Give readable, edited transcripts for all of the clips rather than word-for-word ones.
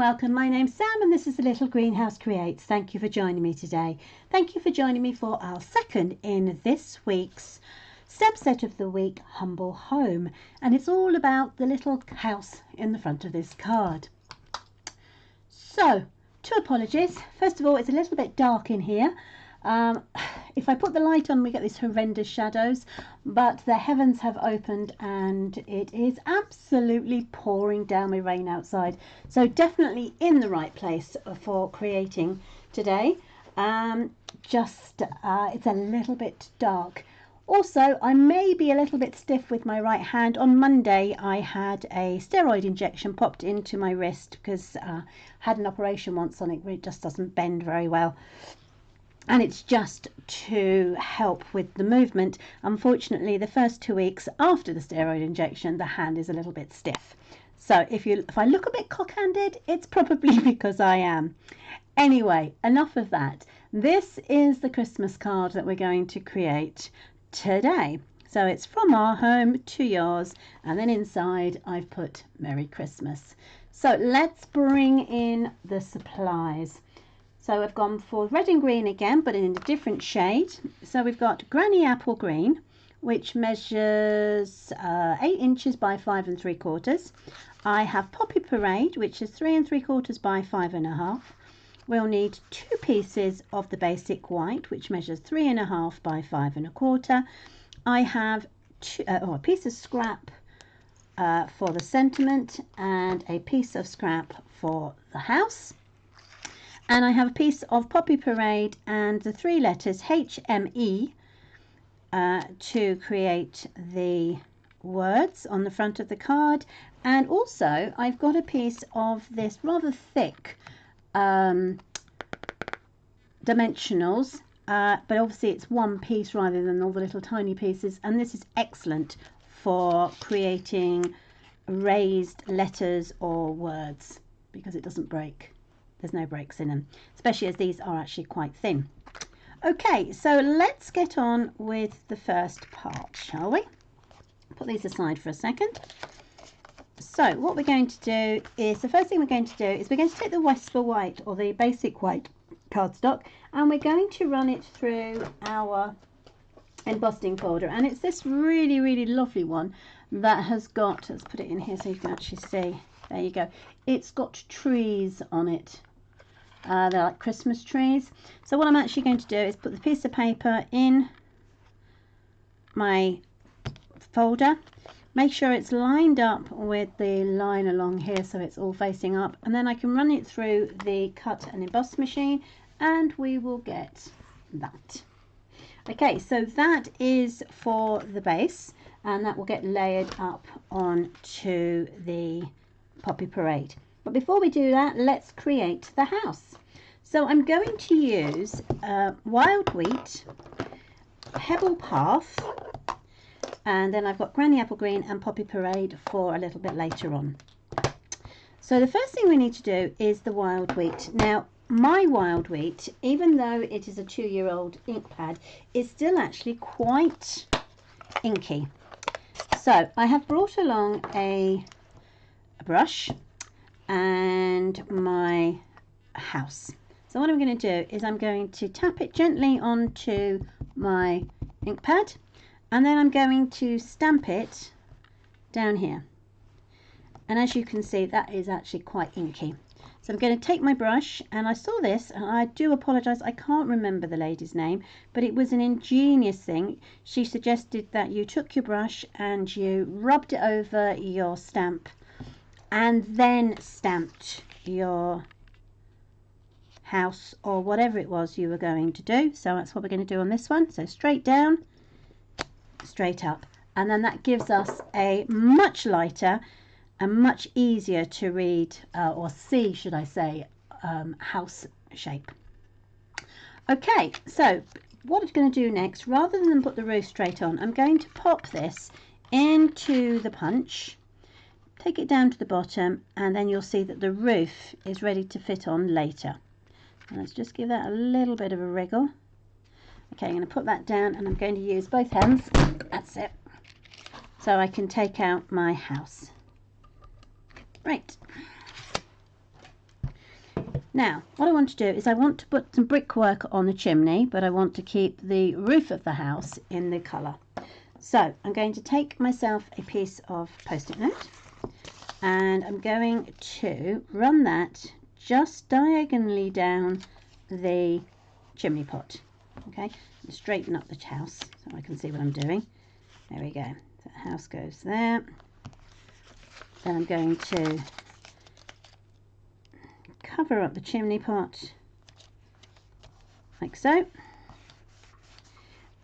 welcome. My name's Sam and this is The Little Greenhouse Creates. Thank you for joining me today. Thank you for joining me for our second in this week's step set of the week, Humble Home. And it's all about the little house in the front of this card. So, two apologies. First of all, it's a little bit dark in here. If I put the light on, we get these horrendous shadows, but the heavens have opened and it is absolutely pouring down with rain outside. So definitely in the right place for creating today. It's a little bit dark. Also, I may be a little bit stiff with my right hand. On Monday, I had a steroid injection popped into my wrist because I had an operation once on it where it just doesn't bend very well. And it's just to help with the movement. Unfortunately, the first 2 weeks after the steroid injection, the hand is a little bit stiff. So if I look a bit cock-handed, it's probably because I am. Anyway, enough of that. This is the Christmas card that we're going to create today. So it's from our home to yours, and then inside I've put Merry Christmas. So let's bring in the supplies. So I've gone for red and green again, but in a different shade. So we've got Granny Apple Green, which measures 8 inches by 5 3/4. I have Poppy Parade, which is 3 3/4 by 5 1/2. We'll need 2 pieces of the basic white, which measures 3 1/2 by 5 1/4. I have a piece of scrap for the sentiment and a piece of scrap for the house. And I have a piece of Poppy Parade and the 3 letters HME to create the words on the front of the card. And also I've got a piece of this rather thick dimensionals, but obviously it's one piece rather than all the little tiny pieces. And this is excellent for creating raised letters or words because it doesn't break. There's no breaks in them, especially as these are actually quite thin. Okay, so let's get on with the first part, shall we? Put these aside for a second. So what we're going to do is, the first thing we're going to do is we're going to take the Whisper White or the basic white cardstock and we're going to run it through our embossing folder. And it's this really, really lovely one that has got, let's put it in here so you can actually see. There you go. It's got trees on it. They're like Christmas trees. So what I'm actually going to do is put the piece of paper in my folder. Make sure it's lined up with the line along here so it's all facing up. And then I can run it through the cut and emboss machine and we will get that. Okay, so that is for the base and that will get layered up onto the Poppy Parade. But before we do that, let's create the house. So I'm going to use Wild Wheat, Pebble Path, and then I've got Granny Apple Green and Poppy Parade for a little bit later on. So the first thing we need to do is the Wild Wheat. Now my Wild Wheat, even though it is a 2-year-old ink pad, is still actually quite inky. So I have brought along a brush and my house. So what I'm going to do is I'm going to tap it gently onto my ink pad and then I'm going to stamp it down here. And as you can see, that is actually quite inky. So I'm going to take my brush, and I saw this, and I do apologise, I can't remember the lady's name, but it was an ingenious thing. She suggested that you took your brush and you rubbed it over your stamp and then stamped your house or whatever it was you were going to do. So that's what we're going to do on this one. So straight down, straight up, and then that gives us a much lighter and much easier to read or see, should I say, house shape. Okay, so what I'm going to do next, rather than put the roof straight on, I'm going to pop this into the punch, take it down to the bottom, and then you'll see that the roof is ready to fit on later. And let's just give that a little bit of a wriggle. Okay, I'm going to put that down and I'm going to use both hands, that's it, so I can take out my house. Right, Now, what I want to do is I want to put some brickwork on the chimney, but I want to keep the roof of the house in the colour. So I'm going to take myself a piece of Post-it note and I'm going to run that just diagonally down the chimney pot. Okay, and straighten up the house so I can see what I'm doing. There we go. So the house goes there. Then I'm going to cover up the chimney pot like so,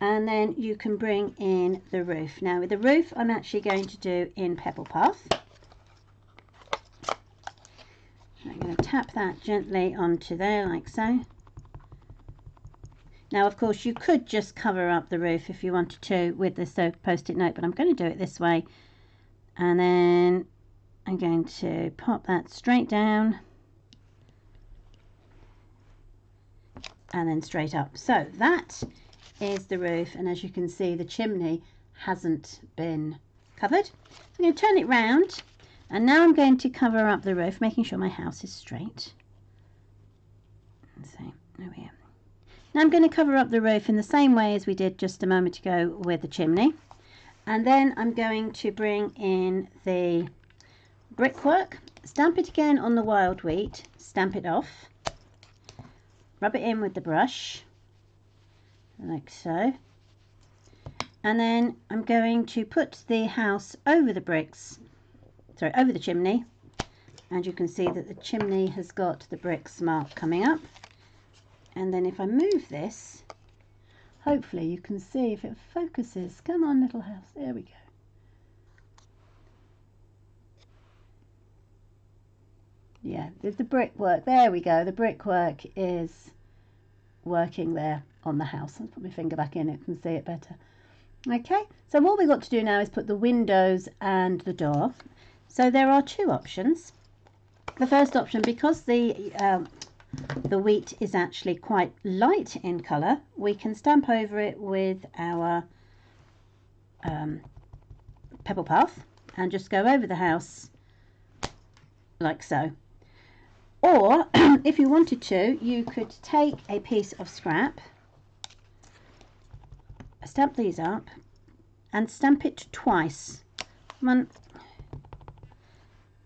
and then you can bring in the roof. Now with the roof I'm actually going to do in Pebble Path. I'm going to tap that gently onto there like so. Now of course you could just cover up the roof if you wanted to with this Post-it note, but I'm going to do it this way, and then I'm going to pop that straight down and then straight up. So that is the roof, and as you can see the chimney hasn't been covered. So I'm going to turn it round, and now I'm going to cover up the roof, making sure my house is straight. So there we are. Now I'm going to cover up the roof in the same way as we did just a moment ago with the chimney, and then I'm going to bring in the brickwork, stamp it again on the wild wheat, stamp it off, rub it in with the brush like so, and then I'm going to put the house over the bricks, sorry, over the chimney, and you can see that the chimney has got the bricks mark coming up. And then if I move this, hopefully you can see if it focuses. Come on, little house, there we go. Yeah, there's the brickwork, there we go, the brickwork is working there on the house. I'll put my finger back in it and see it better. Okay, so what we've got to do now is put the windows and the door. So there are two options. The first option, because the wheat is actually quite light in colour, we can stamp over it with our Pebble Path and just go over the house like so. Or if you wanted to, you could take a piece of scrap, stamp these up and stamp it twice. One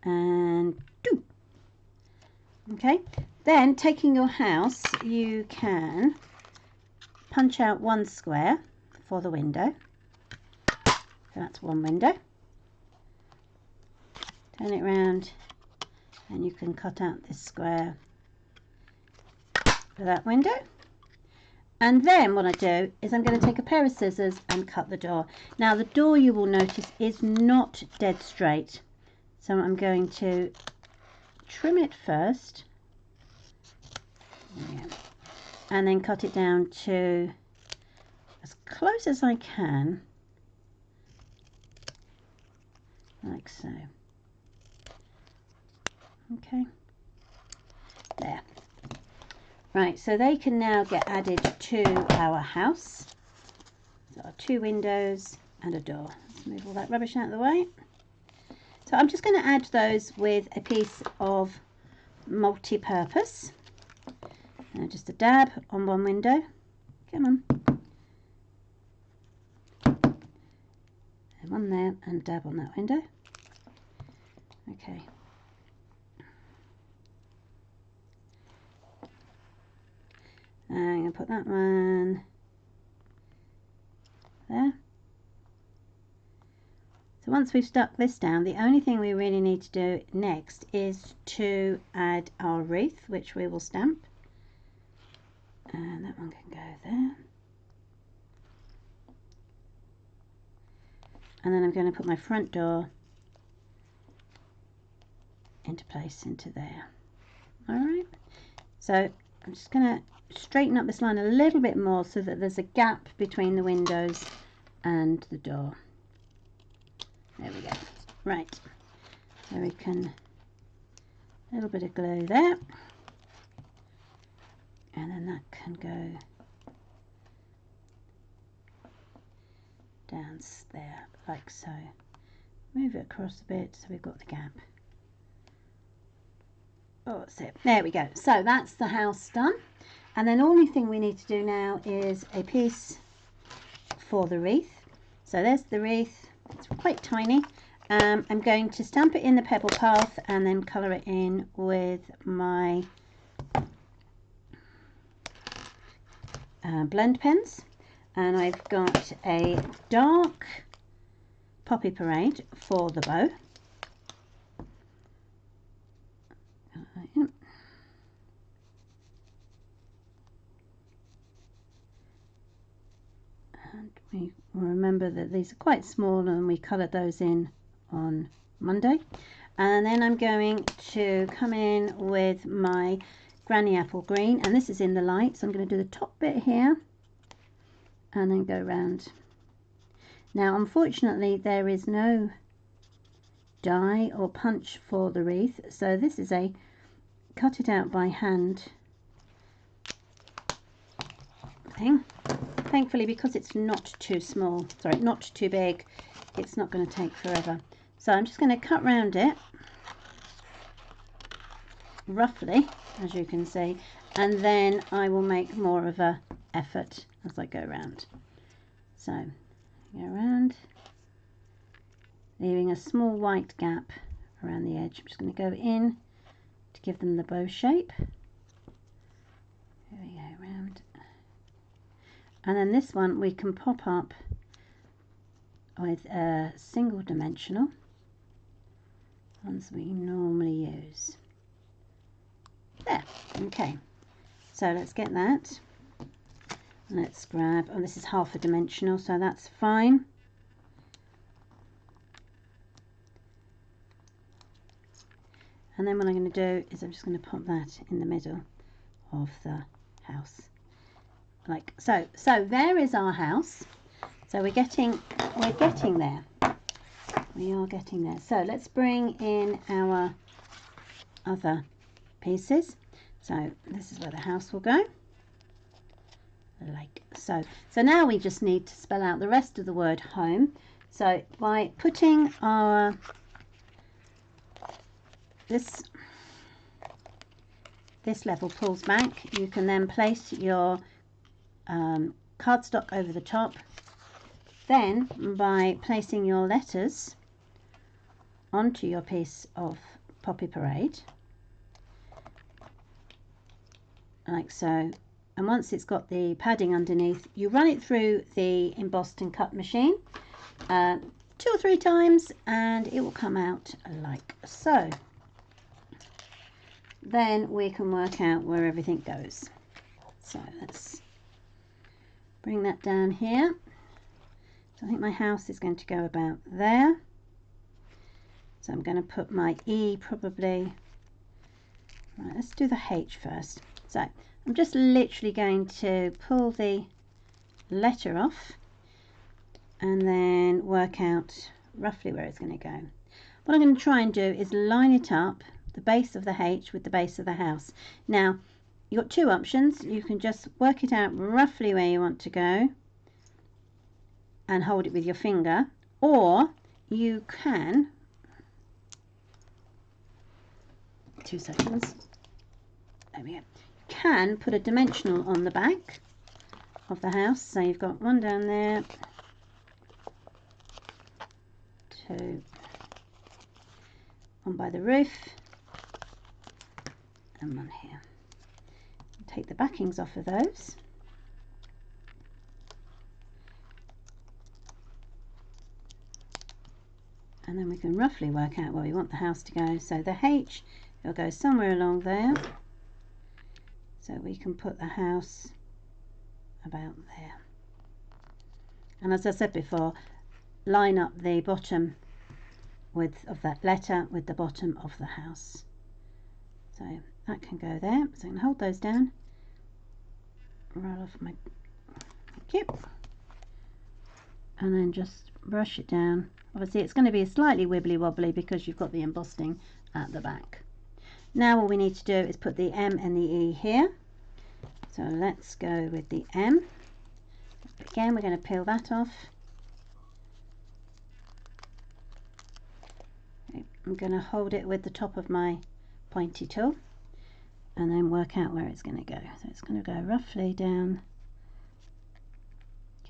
and two. Okay, then taking your house, you can punch out one square for the window. So that's one window. Turn it round and you can cut out this square for that window. And then what I do is I'm going to take a pair of scissors and cut the door. Now the door, you will notice, is not dead straight, so I'm going to trim it first and then cut it down to as close as I can, like so. Okay, there. Right, so they can now get added to our house. So our two windows and a door. Let's move all that rubbish out of the way. So I'm just going to add those with a piece of multi-purpose. Just a dab on one window. Come on. And one there and a dab on that window. Okay. I'm going to put that one there. So once we've stuck this down, the only thing we really need to do next is to add our wreath, which we will stamp. And that one can go there. And then I'm going to put my front door into place into there. Alright, so I'm just going to straighten up this line a little bit more so that there's a gap between the windows and the door. There we go. Right, so we can, a little bit of glue there, and then that can go down there like so. Move it across a bit so we've got the gap. Oh, that's it. There we go. So that's the house done. And then the only thing we need to do now is a piece for the wreath. So there's the wreath. It's quite tiny. I'm going to stamp it in the Pebble Path and then colour it in with my blend pens. And I've got a dark Poppy Parade for the bow. And we will remember that these are quite small and we coloured those in on Monday. And then I'm going to come in with my Granny Apple Green, and this is in the light, so I'm going to do the top bit here and then go round. Now unfortunately there is no die or punch for the wreath, so this is a cut it out by hand thing. Thankfully, because it's not too small, sorry, not too big, it's not going to take forever. So I'm just going to cut round it roughly, as you can see, and then I will make more of a effort as I go around. So go around, leaving a small white gap around the edge. I'm just going to go in to give them the bow shape. There we go, round. And then this one we can pop up with a single dimensional ones we normally use. There, okay. So let's get that. Let's grab, oh, this is half a dimensional, so that's fine. And then what I'm going to do is I'm just going to pop that in the middle of the house. Like so. So there is our house. So we're getting there. We are getting there. So let's bring in our other pieces. So this is where the house will go. Like so. So now we just need to spell out the rest of the word home. So by putting our this level pulls back, you can then place your cardstock over the top. Then by placing your letters onto your piece of Poppy Parade, like so, and once it's got the padding underneath, you run it through the embossed and cut machine 2 or 3 times and it will come out like so. Then we can work out where everything goes. So let's bring that down here. So I think my house is going to go about there. So I'm going to put my E probably, right, let's do the H first. So I'm just literally going to pull the letter off and then work out roughly where it's going to go. What I'm going to try and do is line it up, the base of the H with the base of the house. Now you've got 2 options. You can just work it out roughly where you want to go and hold it with your finger, or you can, 2 seconds, there we go, you can put a dimensional on the back of the house. So you've got 1 down there, 2, 1 by the roof, and 1 here. Take the backings off of those. And then we can roughly work out where we want the house to go. So the H will go somewhere along there. So we can put the house about there. And as I said before, line up the bottom of that letter with the bottom of the house. So that can go there. So I can hold those down. Roll off my thank you. And then just brush it down. Obviously it's going to be slightly wibbly wobbly because you've got the embossing at the back. Now all we need to do is put the M and the E here. So let's go with the M. Again, we're going to peel that off. Okay, I'm going to hold it with the top of my pointy tool. and then work out where it's going to go. So it's going to go roughly down,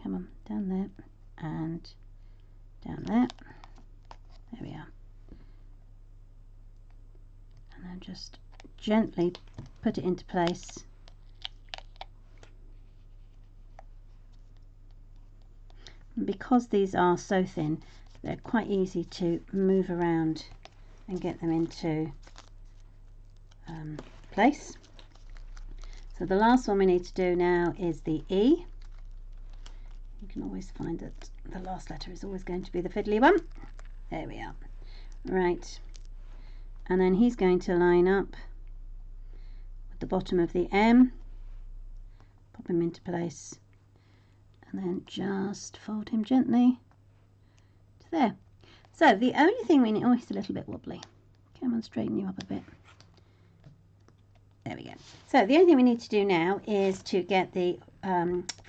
come on, down there and down there. There we are. And then just gently put it into place. And because these are so thin, they're quite easy to move around and get them into place. So the last one we need to do now is the E. You can always find that the last letter is always going to be the fiddly one. There we are. Right, and then he's going to line up with the bottom of the M, pop him into place, and then just fold him gently to there. So the only thing we need, oh, he's a little bit wobbly. Come on, straighten you up a bit. There we go. So the only thing we need to do now is to get the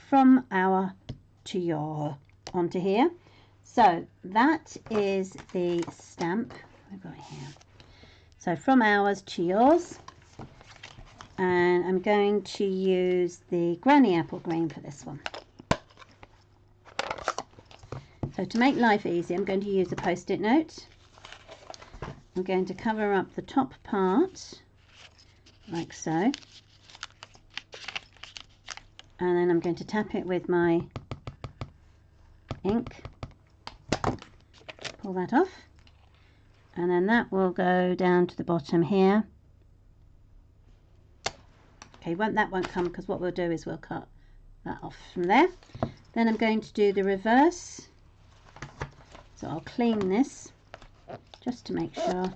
from our to your onto here. So that is the stamp we've got here. So from ours to yours, and I'm going to use the Granny Apple Green for this one. So to make life easy, I'm going to use a post-it note. I'm going to cover up the top part like so, and then I'm going to tap it with my ink, pull that off, and then that will go down to the bottom here. Okay, that won't come, because what we'll do is we'll cut that off from there. Then I'm going to do the reverse, so I'll clean this just to make sure.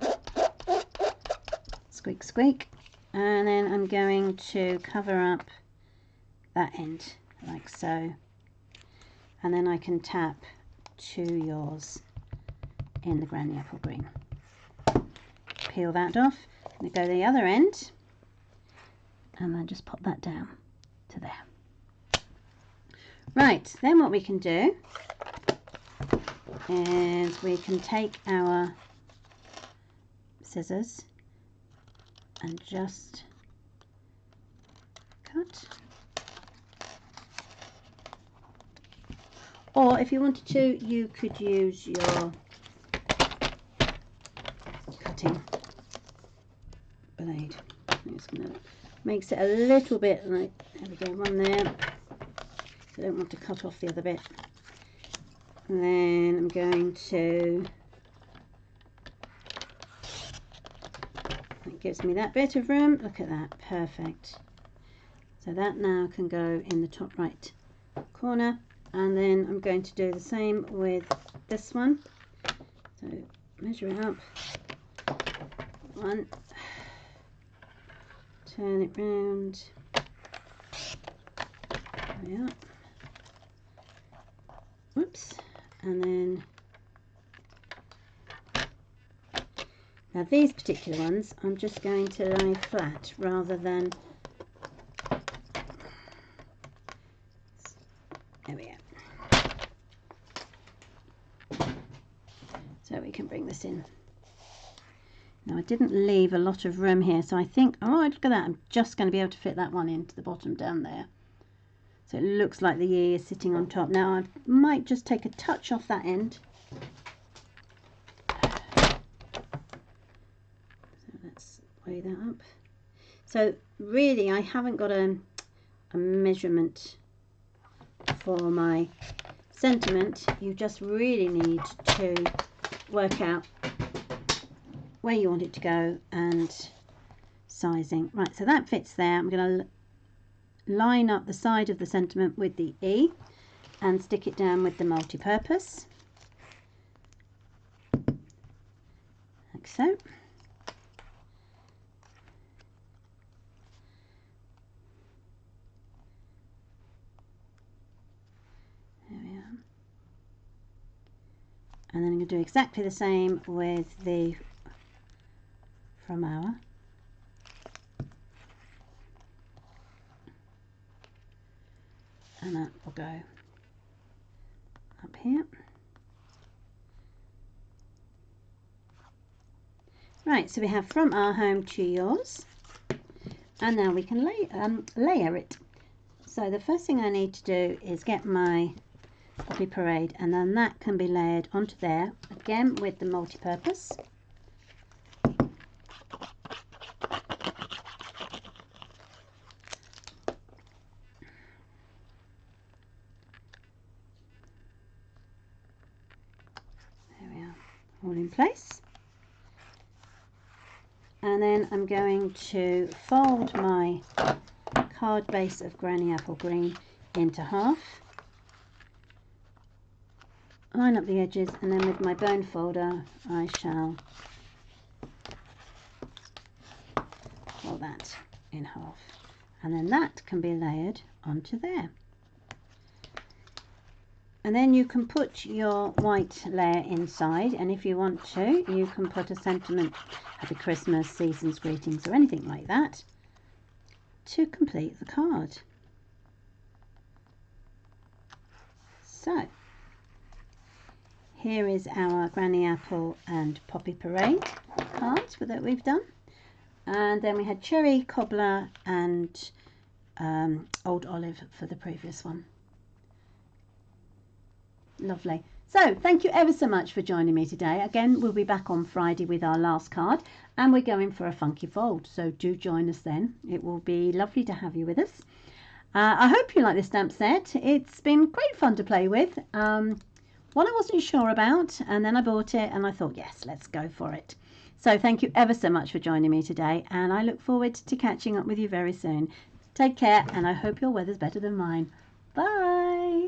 Squeak squeak. And then I'm going to cover up that end like so, and then I can tap to yours in the Granny Apple Green. Peel that off, and go to the other end, and then just pop that down to there. Right, then what we can do is we can take our scissors and just cut. Or if you wanted to, you could use your cutting blade. It's gonna makes it a little bit like, there we go, one there. So I don't want to cut off the other bit. And then I'm going to, it gives me that bit of room. Look at that, perfect. So that now can go in the top right corner, and then I'm going to do the same with this one. So measure it up, one, turn it round, there we are, whoops, and then now these particular ones I'm just going to lie flat rather than, there we are. So we can bring this in. Now I didn't leave a lot of room here, so I think, oh look at that, I'm just going to be able to fit that one into the bottom down there. So it looks like the E is sitting on top. Now I might just take a touch off that end. So let's weigh that up. So really I haven't got a measurement for my sentiment. You just really need to work out where you want it to go and sizing. Right, so that fits there. I'm going to line up the side of the sentiment with the E and stick it down with the multi-purpose, like so. There we are. And then I'm going to do exactly the same with the from our. And that will go up here. Right, so we have from our home to yours. And now we can layer it. So the first thing I need to do is get my Poppy Parade, and then that can be layered onto there again with the multi-purpose. There we are, all in place. And then I'm going to fold my card base of Granny Apple Green into half, line up the edges, and then with my bone folder I shall fold that in half, and then that can be layered onto there. And then you can put your white layer inside, and if you want to, you can put a sentiment, Happy Christmas, Season's Greetings, or anything like that to complete the card. So here is our Granny Apple and Poppy Parade cards that we've done, and then we had Cherry, Cobbler and Old Olive for the previous one. Lovely. So thank you ever so much for joining me today. Again, we'll be back on Friday with our last card, and we're going for a funky fold, so do join us then. It will be lovely to have you with us. I hope you like this stamp set. It's been great fun to play with. One I wasn't sure about, and then I bought it and I thought, yes, let's go for it. So thank you ever so much for joining me today, and I look forward to catching up with you very soon. Take care, and I hope your weather's better than mine. Bye.